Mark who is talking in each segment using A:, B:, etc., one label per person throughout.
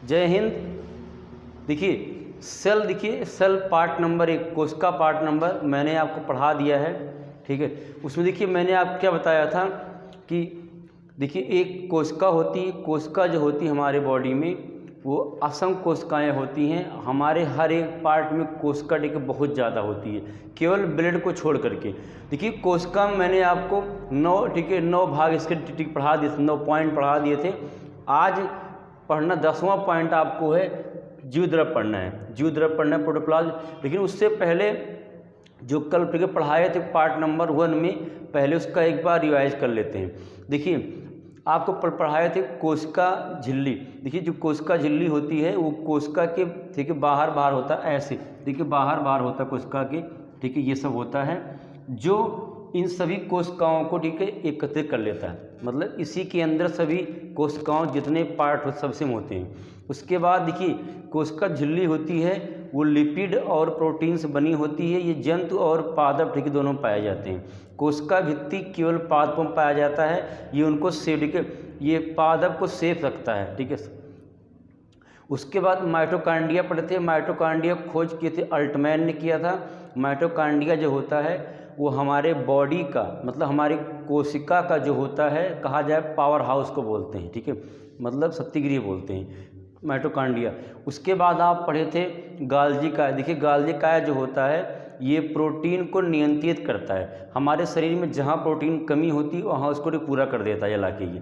A: जय हिंद। देखिए cell part number 1 कोशिका पार्ट नंबर मैंने आपको पढ़ा दिया है, ठीक है। उसमें देखिए मैंने आपको क्या बताया था कि देखिए एक कोशिका होती है, कोशिका जो होती है हमारे बॉडी में वो असंख्य कोशिकाएँ होती हैं। हमारे हर एक पार्ट में कोशिका देखिए बहुत ज़्यादा होती है, केवल ब्लड को छोड़ करके। देखिए कोशिका में मैंने आपको 9 भाग इसके पढ़ा दिए थे, 9 पॉइंट पढ़ा दिए थे। आज पढ़ना 10वां पॉइंट आपको है जीव द्रव पढ़ना है, जीव द्रव पढ़ना है, प्रोटोप्लाज्म। लेकिन उससे पहले जो कल पढ़ाए थे पार्ट नंबर 1 में, पहले उसका एक बार रिवाइज कर लेते हैं। देखिए आपको पढ़ाए थे कोशिका झिल्ली। देखिए जो कोशिका झिल्ली होती है वो कोशिका के ठीक है बाहर होता है, ऐसे देखिए बाहर होता है कोशिका के, ठीक है। ये सब होता है जो इन सभी कोशिकाओं को ठीक है एकत्रित कर लेता है, मतलब इसी के अंदर सभी कोशिकाओं जितने पार्ट सबसे होते हैं। उसके बाद देखिए कोशिका झिल्ली होती है वो लिपिड और प्रोटीन से बनी होती है। ये जंतु और पादप ठीक दोनों पाए जाते हैं। कोशिका भित्ति केवल पादपों में पाया जाता है, ये उनको सेफ ये पादप को सेफ रखता है, ठीक है। उसके बाद माइटोकांड्रिया पढ़ते हैं। माइटोकांड्रिया खोज किए थे अल्टमैन ने किया था। माइटोकांड्रिया जो होता है वो हमारे बॉडी का मतलब हमारी कोशिका का जो होता है, कहा जाए पावर हाउस को बोलते हैं, ठीक है, मतलब शक्तिगृह बोलते हैं माइटोकांड्रिया। उसके बाद आप पढ़े थे गाल्जी काय। देखिए गाल्जी काय जो होता है ये प्रोटीन को नियंत्रित करता है। हमारे शरीर में जहाँ प्रोटीन कमी होती है वहाँ उसको पूरा कर देता है जला के ये।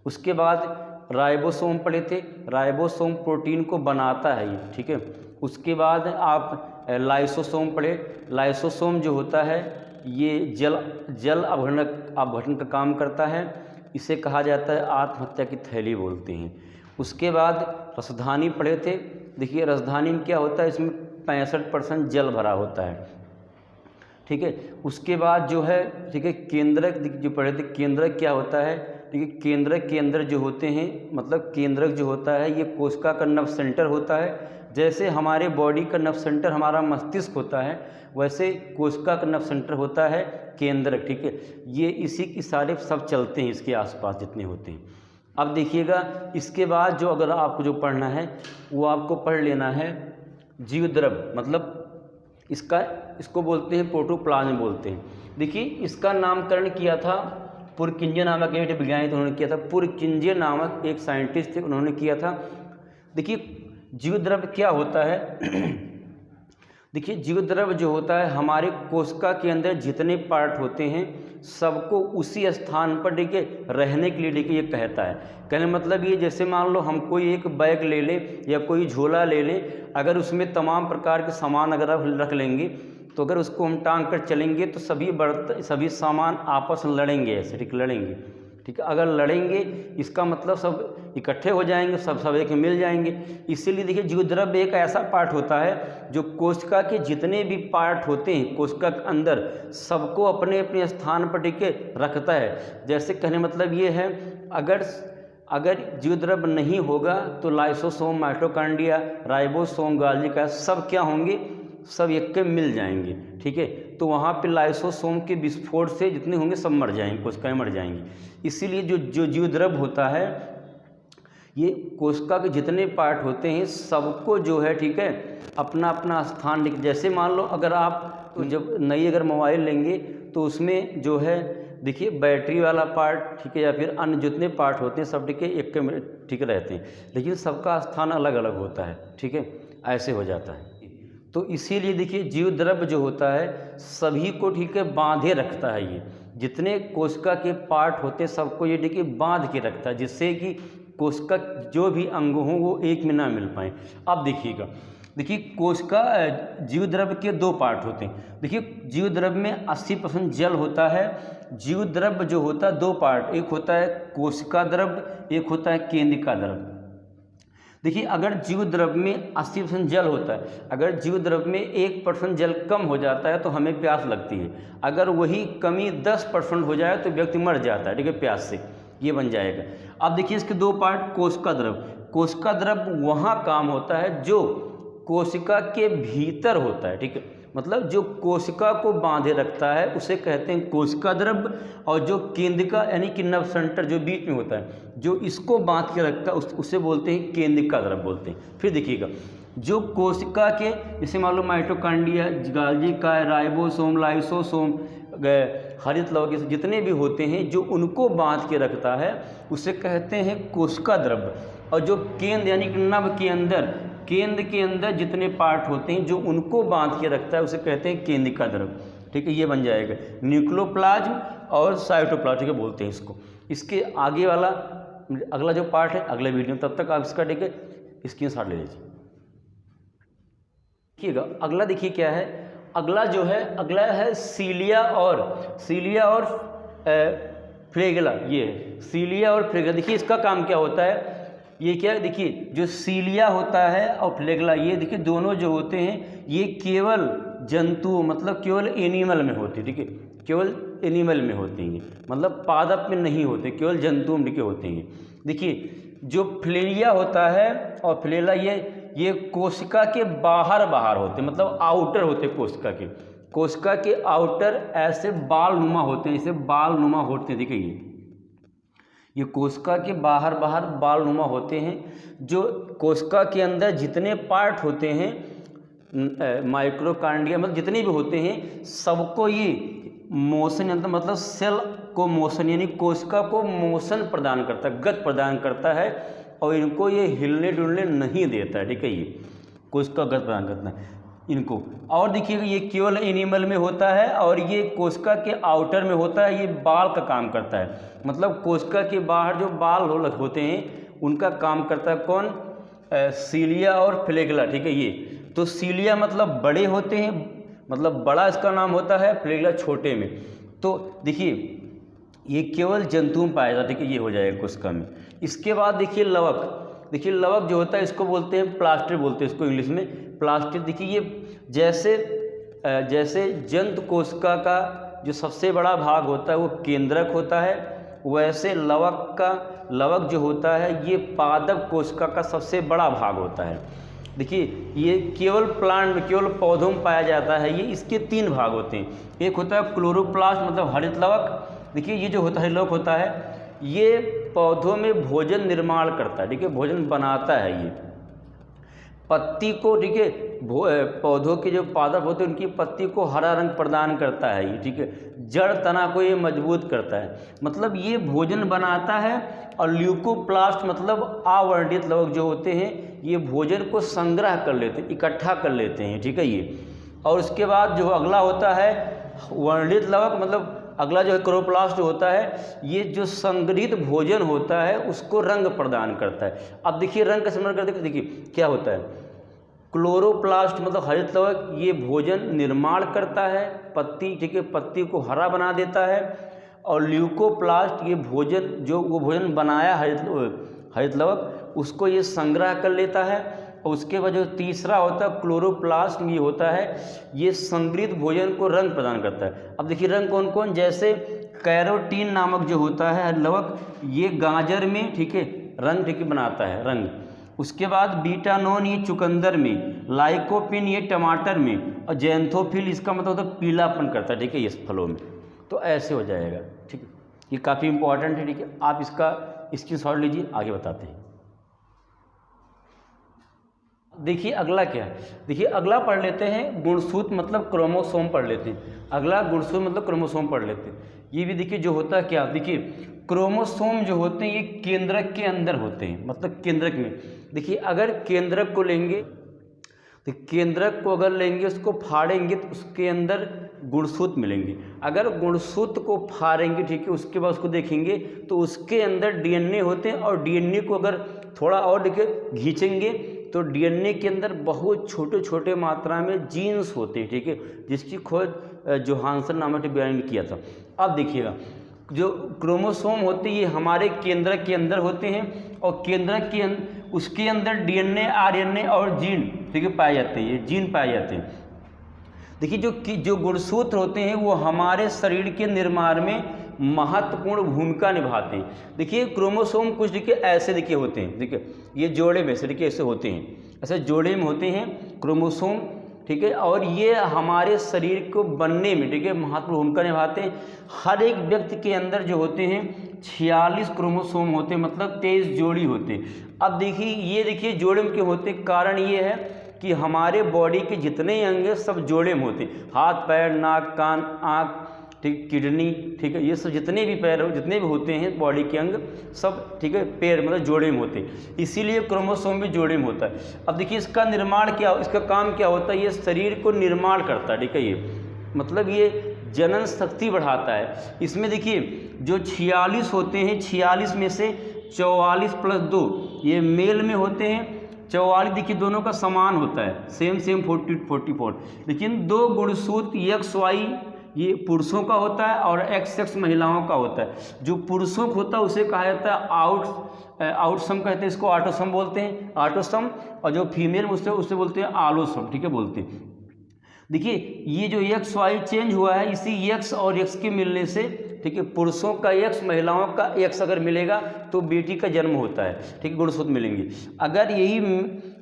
A: उसके बाद राइबोसोम पढ़े थे। राइबोसोम प्रोटीन को बनाता है ये, ठीक है। उसके बाद आप लाइसोसोम पढ़े। लाइसोसोम जो होता है ये जल अपघटन का काम करता है। इसे कहा जाता है आत्महत्या की थैली बोलते हैं। उसके बाद रसधानी पढ़े थे। देखिए रसधानी में क्या होता है, इसमें 65% जल भरा होता है, ठीक है। उसके बाद जो है ठीक है केंद्रक जो पढ़े थे। केंद्रक क्या होता है, ठीक है। केंद्रक के अंदर जो होते हैं मतलब केंद्रक जो होता है ये कोशिका का नर्व सेंटर होता है। जैसे हमारे बॉडी का नर्व सेंटर हमारा मस्तिष्क होता है, वैसे कोशिका का नर्व सेंटर होता है केंद्रक, ठीक है। ये इसी की सारे सब चलते हैं इसके आसपास जितने होते हैं। अब देखिएगा इसके बाद जो अगर आपको जो पढ़ना है वो आपको पढ़ लेना है जीव द्रव, मतलब इसको बोलते हैं प्रोटोप्लाज्म बोलते हैं। देखिए इसका नामकरण किया था पुरकिंजे नामक एक वैज्ञानिक उन्होंने किया था। पुरकिंजे नामक एक साइंटिस्ट थे, उन्होंने किया था। देखिए जीव द्रव क्या होता है देखिए जीव द्रव जो होता है हमारे कोशिका के अंदर जितने पार्ट होते हैं सबको उसी स्थान पर देखिए रहने के लिए देखिए ये कहता है। कहने मतलब ये जैसे मान लो हम कोई एक बैग ले लें या कोई झोला ले लें, अगर उसमें तमाम प्रकार के सामान अगर आप रख लेंगे तो अगर उसको हम टांग कर चलेंगे तो सभी सामान आपस में लड़ेंगे, ऐसे ठीक लड़ेंगे, ठीक है। अगर लड़ेंगे इसका मतलब सब इकट्ठे हो जाएंगे, सब एक में मिल जाएंगे। इसीलिए देखिए जीव द्रव एक ऐसा पार्ट होता है जो कोशिका के जितने भी पार्ट होते हैं कोशिका के अंदर सबको अपने अपने स्थान पर टिके रखता है। जैसे कहने मतलब ये है अगर जीव द्रव नहीं होगा तो लाइसोसोम, माइटोकांड्रिया, राइबोसोम, गाल्जी काय सब क्या होंगे, सब एक के मिल जाएंगे, ठीक है। तो वहाँ पे लाइसोसोम के विस्फोट से जितने होंगे सब मर जाएंगे, कोशिकाएं मर जाएंगी। इसीलिए जो जीव द्रव होता है ये कोशिका के जितने पार्ट होते हैं सबको जो है ठीक है अपना अपना स्थान। जैसे मान लो अगर आप जब नई अगर मोबाइल लेंगे तो उसमें जो है देखिए बैटरी वाला पार्ट, ठीक है, या फिर अन्य जितने पार्ट होते हैं सब ठीक है एक के ठीक रहते हैं, लेकिन सबका स्थान अलग अलग होता है, ठीक है, ऐसे हो जाता है। तो इसीलिए देखिए जीव द्रव जो होता है सभी को ठीक है बांधे रखता है। ये जितने कोशिका के पार्ट होते हैं सबको ये देखिए बांध के रखता है, जिससे कि कोशिका जो भी अंग हों वो एक में ना मिल पाए। अब देखिए कोशिका जीव द्रव के 2 पार्ट होते हैं। देखिए जीव द्रव में 80% जल होता है। जीव द्रव जो होता है 2 पार्ट, एक होता है कोशिका द्रव, एक होता है केंद्रिका द्रव। देखिए अगर जीव द्रव में 80% जल होता है, अगर जीव द्रव में 1% जल कम हो जाता है तो हमें प्यास लगती है। अगर वही कमी 10% हो जाए तो व्यक्ति मर जाता है, ठीक है, प्यास से, ये बन जाएगा। अब देखिए इसके 2 पार्ट, कोशिका द्रव। कोशिका द्रव वहाँ काम होता है जो कोशिका के भीतर होता है, ठीक है, मतलब जो कोशिका को बांधे रखता है उसे कहते हैं कोशिका द्रव्य, और जो केंद्रिका यानी कि नर्व सेंटर जो बीच में होता है जो इसको बांध के रखता है उसे बोलते हैं केंद्रिका द्रव्य बोलते हैं। फिर देखिएगा जो कोशिका के जैसे मान लो माइटोकॉन्ड्रिया, गोल्गी काय, राइबोसोम, लाइसोसोम, हरित लवक जितने भी होते हैं जो उनको बांध के रखता है उसे कहते हैं कोशिका द्रव्य। और जो केंद्र यानी कि नभ के अंदर, केंद्र के अंदर जितने पार्ट होते हैं जो उनको बांध के रखता है उसे कहते हैं केंद्रिका द्रव्य। ठीक है, ये बन जाएगा न्यूक्लियोप्लाज्म और साइटोप्लाज्म, ठीक है, बोलते हैं इसको। इसके आगे वाला अगला जो पार्ट है अगले वीडियो में, तब तक आप इसका ठीक है स्क्रीनशॉट ले लीजिए। देखिएगा अगला देखिए क्या है, अगला जो है अगला है सीलिया और फ्लेगेला। ये है सीलिया और फ्लेगेला। देखिए इसका काम क्या होता है, ये क्या है, देखिए जो सीलिया होता है और फ्लेगेला, ये देखिए दोनों जो होते हैं ये केवल जंतु मतलब केवल एनिमल में होते हैं। ठीक है, केवल एनिमल में होते हैं, मतलब पादप में नहीं होते, केवल जंतु में होते हैं। देखिए जो फ्लेलिया होता है और फ्लेला ये कोशिका के बाहर होते हैं, मतलब आउटर होते हैं कोशिका के आउटर ऐसे बाल नुमा होते हैं, इसे बाल नुमा होते हैं। देखिए ये कोशिका के बाहर बाल नुमा होते हैं। जो कोशिका के अंदर जितने पार्ट होते हैं माइक्रोकांडिया मतलब जितने भी होते हैं सबको ये मोशन मतलब सेल को मोशन यानी कोशिका को मोशन प्रदान करता है, गति प्रदान करता है, और इनको ये हिलने डुलने नहीं देता है। ठीक है, ये कोशिका गति प्रदान करता है इनको। और देखिएगा ये केवल एनिमल में होता है और ये कोशिका के आउटर में होता है, ये बाल का काम करता है, मतलब कोशिका के बाहर जो बाल होते हैं उनका काम करता है कौन, सीलिया और फ्लेगेला। ठीक है, ये तो सीलिया मतलब बड़े होते हैं, मतलब बड़ा इसका नाम होता है, फ्लेगेला छोटे में। तो देखिए ये केवल जंतु में पाया जाता है। ठीक है, ये हो जाएगा कोशिका में। इसके बाद देखिए लवक, देखिए लवक जो होता है इसको बोलते हैं प्लास्टिड, बोलते हैं इसको इंग्लिश में प्लास्टिड। देखिए ये जैसे जंतु कोशिका का जो सबसे बड़ा भाग होता है वो केंद्रक होता है, वैसे लवक जो होता है ये पादप कोशिका का सबसे बड़ा भाग होता है। देखिए ये केवल प्लांट में, केवल पौधों में पाया जाता है। ये इसके 3 भाग होते हैं, एक होता है क्लोरोप्लास्ट मतलब हरित लवक। देखिए ये जो होता है लवक होता है ये पौधों में भोजन निर्माण करता है। ठीक है, भोजन बनाता है ये पत्ती को। ठीक है, पौधों के जो पादप होते हैं उनकी पत्ती को हरा रंग प्रदान करता है ये। ठीक है, जड़ तना को ये मजबूत करता है, मतलब ये भोजन बनाता है। और ल्यूकोप्लास्ट मतलब अवर्णित लवक जो होते हैं ये भोजन को संग्रह कर लेते हैं, इकट्ठा कर लेते हैं। ठीक है, ये। और उसके बाद जो अगला होता है वर्णित लवक, मतलब अगला जो है क्लोरोप्लास्ट होता है ये जो संग्रहित भोजन होता है उसको रंग प्रदान करता है। अब देखिए रंग का समझ करते देखिए क्या होता है, क्लोरोप्लास्ट मतलब हरित लवक ये भोजन निर्माण करता है पत्ती। ठीक है, पत्ती को हरा बना देता है। और ल्यूकोप्लास्ट ये भोजन जो वो भोजन बनाया हरित लवक उसको ये संग्रह कर लेता है। और उसके बाद जो तीसरा होता है क्लोरोप्लास्ट ये होता है ये संग्रहित भोजन को रंग प्रदान करता है। अब देखिए रंग कौन कौन, जैसे कैरोटीन नामक जो होता है लवक ये गाजर में, ठीक है, रंग ठीक बनाता है रंग। उसके बाद बीटानोन ये चुकंदर में, लाइकोपिन ये टमाटर में, और जैंथोफिल इसका मतलब होता है पीलापन करता है। ठीक है, ये फलों में। तो ऐसे हो जाएगा। ठीक है, ये काफ़ी इंपॉर्टेंट है। ठीक है, आप इसका स्क्रीनशॉट लीजिए, आगे बताते हैं। देखिए अगला क्या है, देखिए अगला पढ़ लेते हैं गुणसूत्र मतलब क्रोमोसोम पढ़ लेते हैं। अगला गुणसूत्र मतलब क्रोमोसोम पढ़ लेते हैं। ये भी देखिए जो होता है क्या, देखिए क्रोमोसोम जो होते हैं ये केंद्रक के अंदर होते हैं, मतलब केंद्रक में। देखिए अगर केंद्रक को लेंगे तो केंद्रक को अगर लेंगे उसको फाड़ेंगे तो उसके अंदर गुणसूत्र मिलेंगे। अगर गुणसूत्र को फाड़ेंगे, ठीक है, उसके बाद उसको देखेंगे तो उसके अंदर डीएनए होते हैं। और डीएनए को अगर थोड़ा और देखिए खींचेंगे तो डीएनए के अंदर बहुत छोटे छोटे मात्रा में जीन्स होते हैं। ठीक है, जिसकी खोज जोहानसन नामक वैज्ञानिक ने किया था। अब देखिएगा जो क्रोमोसोम होते हैं ये हमारे केंद्रक के अंदर होते हैं, और केंद्रक के उसके अंदर डीएनए, आरएनए और जीन, ठीक है, पाए जाते हैं। ये जीन पाए जाते हैं। देखिए जो गुणसूत्र होते हैं वो हमारे शरीर के निर्माण में महत्वपूर्ण भूमिका निभाते हैं। देखिए क्रोमोसोम कुछ देखिए ऐसे देखिए होते हैं, देखिए ये जोड़े में से देखिए ऐसे होते हैं, ऐसे जोड़े में होते हैं क्रोमोसोम। ठीक है, और ये हमारे शरीर को बनने में, ठीक है, महत्वपूर्ण भूमिका निभाते हैं। हर एक व्यक्ति के अंदर जो होते हैं 46 क्रोमोसोम होते हैं, मतलब 23 जोड़ी होते हैं। अब देखिए, ये देखिए जोड़े में क्यों होते हैं, कारण ये है कि हमारे बॉडी के जितने अंग हैं सब जोड़े में होते हैं, हाथ पैर नाक कान आँख, ठीक, किडनी, ठीक है, ये सब जितने भी पैर जितने भी होते हैं बॉडी के अंग सब, ठीक है, पैर मतलब जोड़े में होते हैं, इसीलिए क्रोमोसोम भी जोड़े में होता है। अब देखिए इसका निर्माण क्या, इसका काम क्या होता है, ये शरीर को निर्माण करता है, ठीक है, ये मतलब ये जनन शक्ति बढ़ाता है। इसमें देखिए जो 46 होते हैं, 46 में से 44 + 2 ये मेल में होते हैं, 44 देखिए दोनों का समान होता है, सेम 44, लेकिन 2 गुणसूत्र XY ये पुरुषों का होता है और XX महिलाओं का होता है। जो पुरुषों का होता है उसे कहा जाता है आउटसम कहते हैं, इसको ऑटोसम बोलते हैं, ऑटोसम, और जो फीमेल उसे बोलते हैं आलोसम, ठीक है, बोलते हैं। देखिए ये जो XY चेंज हुआ है, इसी X और X के मिलने से, ठीक है, पुरुषों का X महिलाओं का X अगर मिलेगा तो बेटी का जन्म होता है, ठीक है, गुणसूत्र मिलेंगे। अगर यही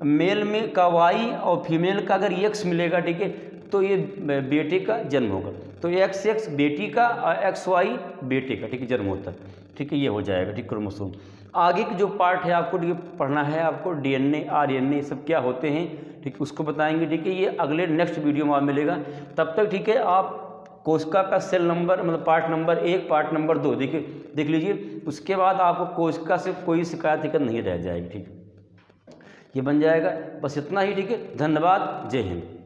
A: मेल में का Y और फीमेल का अगर X मिलेगा, ठीक है, तो ये बेटे का जन्म होगा। तो XX बेटी का और XY बेटे का, ठीक है, जन्म होता है, ठीक है, ये हो जाएगा, ठीक, क्रोमोसोम। आगे के जो पार्ट है आपको पढ़ना है, आपको DNA RNA ये सब क्या होते हैं, ठीक, उसको बताएंगे, ठीक है, ये अगले नेक्स्ट वीडियो में मिलेगा। तब तक ठीक है, आप कोशिका का सेल नंबर मतलब पार्ट नंबर 1 पार्ट नंबर 2 देख लीजिए, उसके बाद आपको कोशिका से कोई शिकायत दिक्कत नहीं रह जाएगी, ठीक, ये बन जाएगा। बस इतना ही, ठीक है, धन्यवाद, जय हिंद।